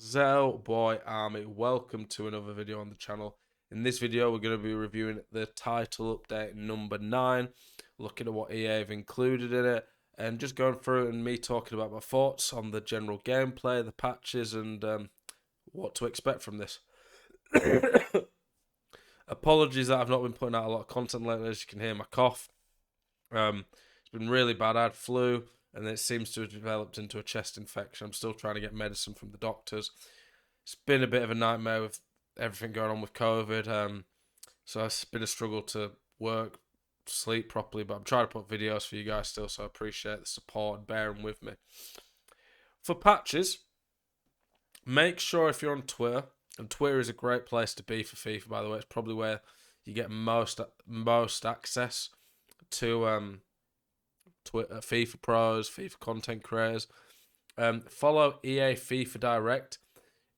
Zel Boy Army, welcome to another video on the channel. In this video, we're going to be reviewing the title update number 9, looking at what EA have included in it, and just going through it and me talking about my thoughts on the general gameplay, the patches, and what to expect from this. Apologies that I've not been putting out a lot of content lately, as you can hear my cough. It's been really bad. I had flu, and it seems to have developed into a chest infection. I'm still trying to get medicine from the doctors. It's been a bit of a nightmare with everything going on with COVID. So it's been a struggle to work, sleep properly, but I'm trying to put videos for you guys still, so I appreciate the support and bearing with me. For patches, make sure if you're on Twitter, and Twitter is a great place to be for FIFA, by the way. It's probably where you get most access to Twitter, FIFA pros, FIFA content creators. Follow EA FIFA Direct.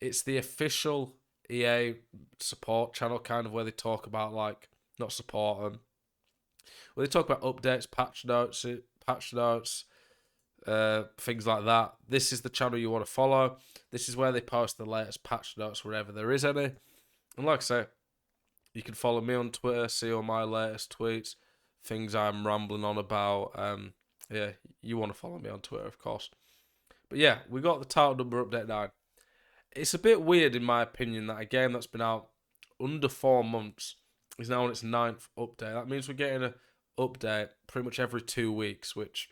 It's the official EA support channel, kind of where they talk about not support where they talk about updates, patch notes, things like that. This is the channel you want to follow. This is where they post the latest patch notes wherever there is any. And like I say, you can follow me on Twitter, see all my latest tweets, things I'm rambling on about. Yeah, you want to follow me on Twitter, of course. But yeah, we got the title number update 9. It's a bit weird, in my opinion, that a game that's been out under 4 months is now on its 9th update. That means we're getting an update pretty much every 2 weeks, which,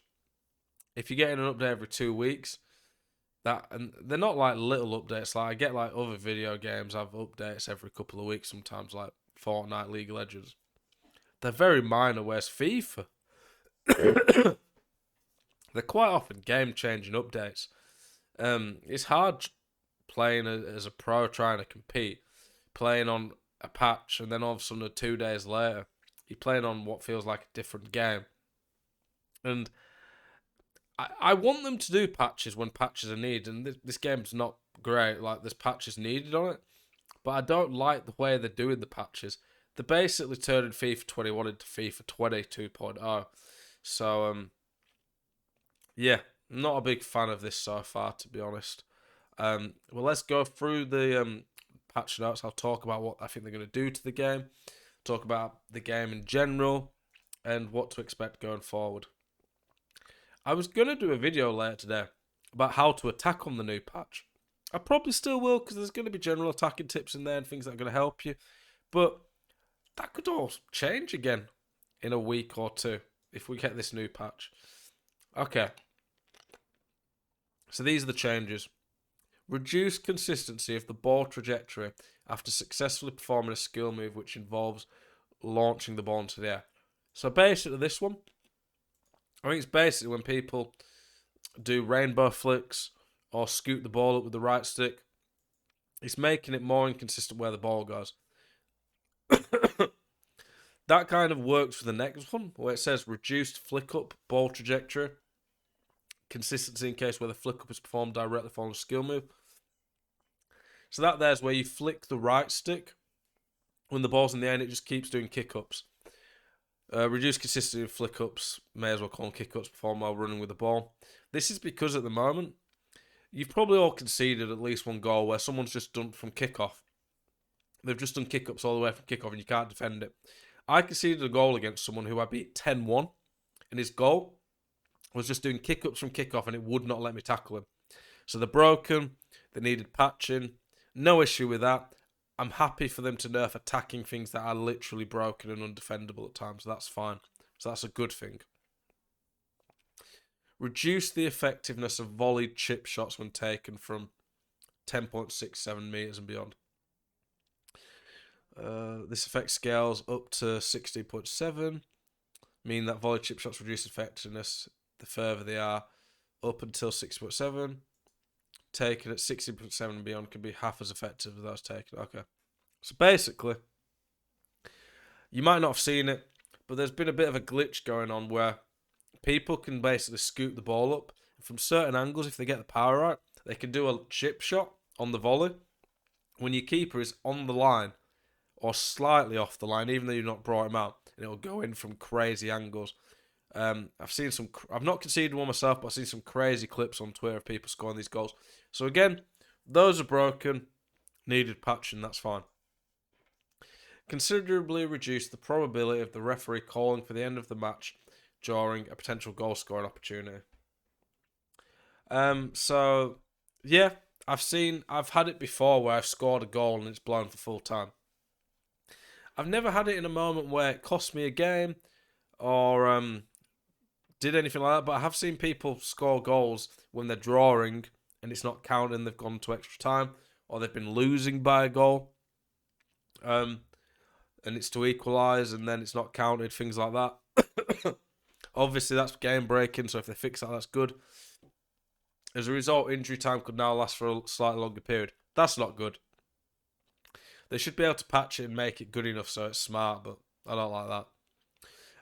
if you're getting an update every 2 weeks, and they're not like little updates. Like I get like other video games have updates every couple of weeks sometimes, like Fortnite, League of Legends. They're very minor, whereas FIFA, they're quite often game-changing updates. It's hard playing as a pro trying to compete, playing on a patch, and then all of a sudden 2 days later, you're playing on what feels like a different game. And I want them to do patches when patches are needed, and this game's not great. Like, there's patches needed on it, but I don't like the way they're doing the patches. They're basically turning FIFA 21 into FIFA 20 2.0. So, yeah, not a big fan of this so far, to be honest. Well, let's go through the patch notes. I'll talk about what I think they're going to do to the game, talk about the game in general, and what to expect going forward. I was going to do a video later today about how to attack on the new patch. I probably still will, because there's going to be general attacking tips in there and things that are going to help you. But that could all change again in a week or two if we get this new patch. Okay. So these are the changes. Reduce consistency of the ball trajectory after successfully performing a skill move which involves launching the ball into the air. So basically this one, I think it's basically when people do rainbow flicks or scoot the ball up with the right stick, it's making it more inconsistent where the ball goes. That kind of works for the next one, where it says reduced flick up ball trajectory, consistency in case where the flick up is performed directly following a skill move. So that there's where you flick the right stick when the ball's in the air and it just keeps doing kick ups. Reduced consistency of flick ups, may as well call them kick ups, performed while running with the ball. This is because at the moment, you've probably all conceded at least one goal where someone's just done from kickoff. They've just done kick ups all the way from kickoff and you can't defend it. I conceded a goal against someone who I beat 10-1, and his goal was just doing kick ups from kickoff and it would not let me tackle him. So they're broken, they needed patching. No issue with that. I'm happy for them to nerf attacking things that are literally broken and undefendable at times. That's fine. So that's a good thing. Reduce the effectiveness of volleyed chip shots when taken from 10.67 meters and beyond. This effect scales up to 16.7, meaning that volley chip shots reduce effectiveness the further they are. Up until 6.7, taken at 16.7 and beyond can be half as effective as those taken. Okay. So basically, you might not have seen it, but there's been a bit of a glitch going on where people can basically scoop the ball up. From certain angles, if they get the power right, they can do a chip shot on the volley when your keeper is on the line or slightly off the line, even though you've not brought him out, and it'll go in from crazy angles. I've not conceded one myself, but I've seen some crazy clips on Twitter of people scoring these goals. So again, Those are broken, needed patching, that's fine. Considerably reduce the probability of the referee calling for the end of the match during a potential goal scoring opportunity. So yeah, I've had it before where I've scored a goal and it's blown for full time. I've never had it in a moment where it cost me a game or did anything like that, but I have seen people score goals when they're drawing and it's not counting, they've gone to extra time, or they've been losing by a goal. And it's to equalise and then it's not counted, things like that. Obviously, that's game breaking, so if they fix that, that's good. As a result, injury time could now last for a slightly longer period. That's not good. They should be able to patch it and make it good enough so it's smart, but I don't like that.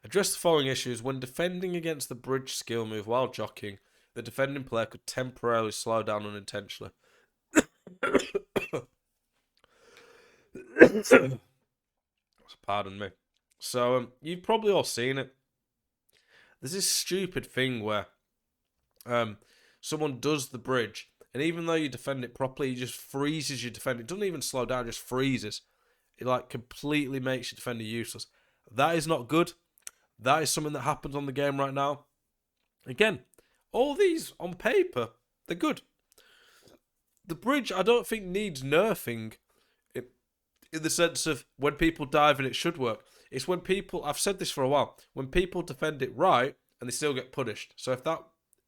Address the following issues. When defending against the bridge skill move while jockeying, the defending player could temporarily slow down unintentionally. Pardon me. So, you've probably all seen it. There's this stupid thing where someone does the bridge, and even though you defend it properly, he just freezes your defender. It doesn't even slow down, it just freezes. It like completely makes your defender useless. That is not good. That is something that happens on the game right now. Again, all these on paper, they're good. The bridge, I don't think needs nerfing in the sense of when people dive in, it should work. It's when people, I've said this for a while, when people defend it right and they still get punished. So if that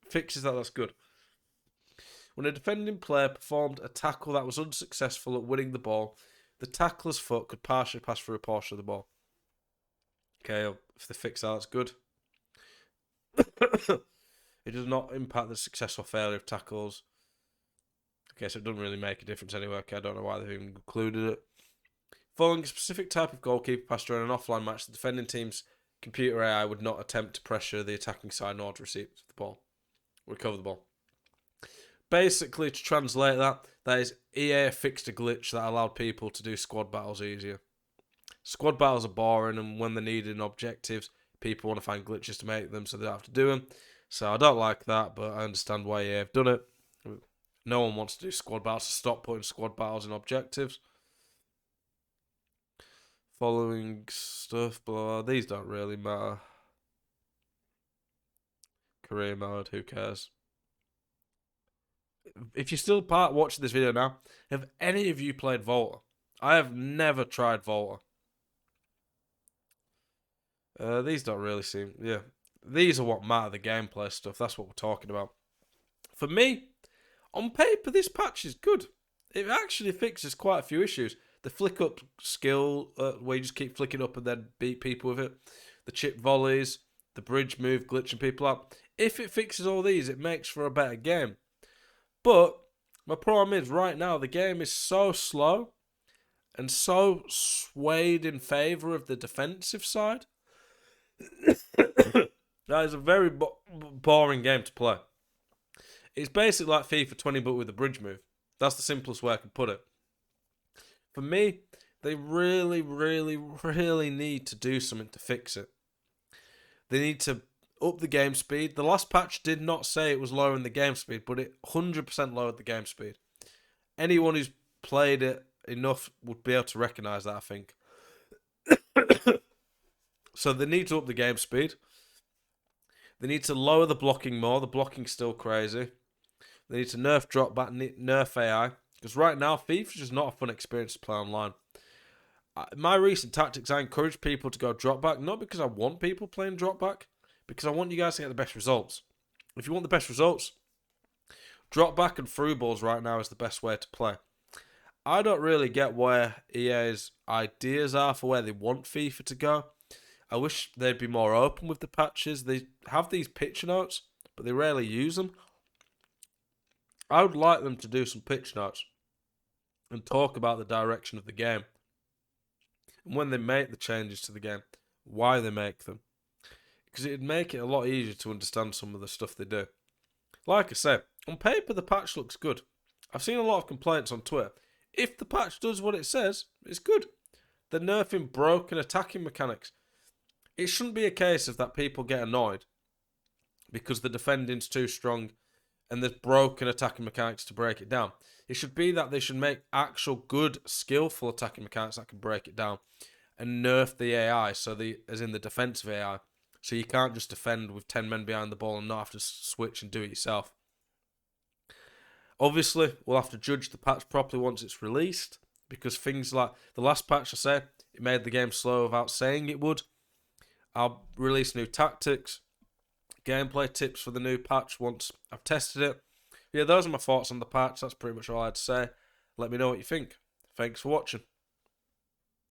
fixes that, that's good. When a defending player performed a tackle that was unsuccessful at winning the ball, the tackler's foot could partially pass through a portion of the ball. Okay, if they fix that, that's good. It does not impact the success or failure of tackles. Okay, so it doesn't really make a difference anyway. Okay, I don't know why they've even included it. Following a specific type of goalkeeper pass during an offline match, the defending team's computer AI would not attempt to pressure the attacking side in order to receive the ball. Recover the ball. Basically, to translate that is EA fixed a glitch that allowed people to do squad battles easier. Squad battles are boring, and when they're needed in objectives, people want to find glitches to make them so they don't have to do them. So I don't like that, but I understand why EA have done it. No one wants to do squad battles, so stop putting squad battles in objectives. Following stuff, blah, these don't really matter. Career mode, who cares? If you're still watching this video now, have any of you played Volta? I have never tried Volta. These don't really seem, yeah. These are what matter, the gameplay stuff. That's what we're talking about. For me, on paper, this patch is good. It actually fixes quite a few issues. The flick up skill, where you just keep flicking up and then beat people with it. The chip volleys, the bridge move glitching people up. If it fixes all these, it makes for a better game. But my problem is right now the game is so slow and so swayed in favour of the defensive side. That is a very boring game to play. It's basically like FIFA 20 but with a bridge move. That's the simplest way I can put it. For me, they really, really, really need to do something to fix it. They need to up the game speed. The last patch did not say it was lowering the game speed, but it 100% lowered the game speed. Anyone who's played it enough would be able to recognise that, I think. So they need to up the game speed. They need to lower the blocking more. The blocking's still crazy. They need to nerf drop back, nerf AI. Because right now, FIFA's just not a fun experience to play online. My recent tactics, I encourage people to go drop back, not because I want people playing drop back, because I want you guys to get the best results. If you want the best results, drop back and through balls right now is the best way to play. I don't really get where EA's ideas are for where they want FIFA to go. I wish they'd be more open with the patches. They have these pitch notes, but they rarely use them. I would like them to do some pitch notes and talk about the direction of the game. And when they make the changes to the game, why they make them. Because it'd make it a lot easier to understand some of the stuff they do. Like I said, on paper the patch looks good. I've seen a lot of complaints on Twitter. If the patch does what it says, it's good. They're nerfing broken attacking mechanics. It shouldn't be a case of that people get annoyed because the defending's too strong and there's broken attacking mechanics to break it down. It should be that they should make actual good, skillful attacking mechanics that can break it down, and nerf the AI, as in the defensive AI, so you can't just defend with 10 men behind the ball and not have to switch and do it yourself. Obviously, we'll have to judge the patch properly once it's released, because things like the last patch, I say, it made the game slow without saying it would. I'll release new tactics, gameplay tips for the new patch once I've tested it. Yeah, those are my thoughts on the patch. That's pretty much all I had to say. Let me know what you think. Thanks for watching.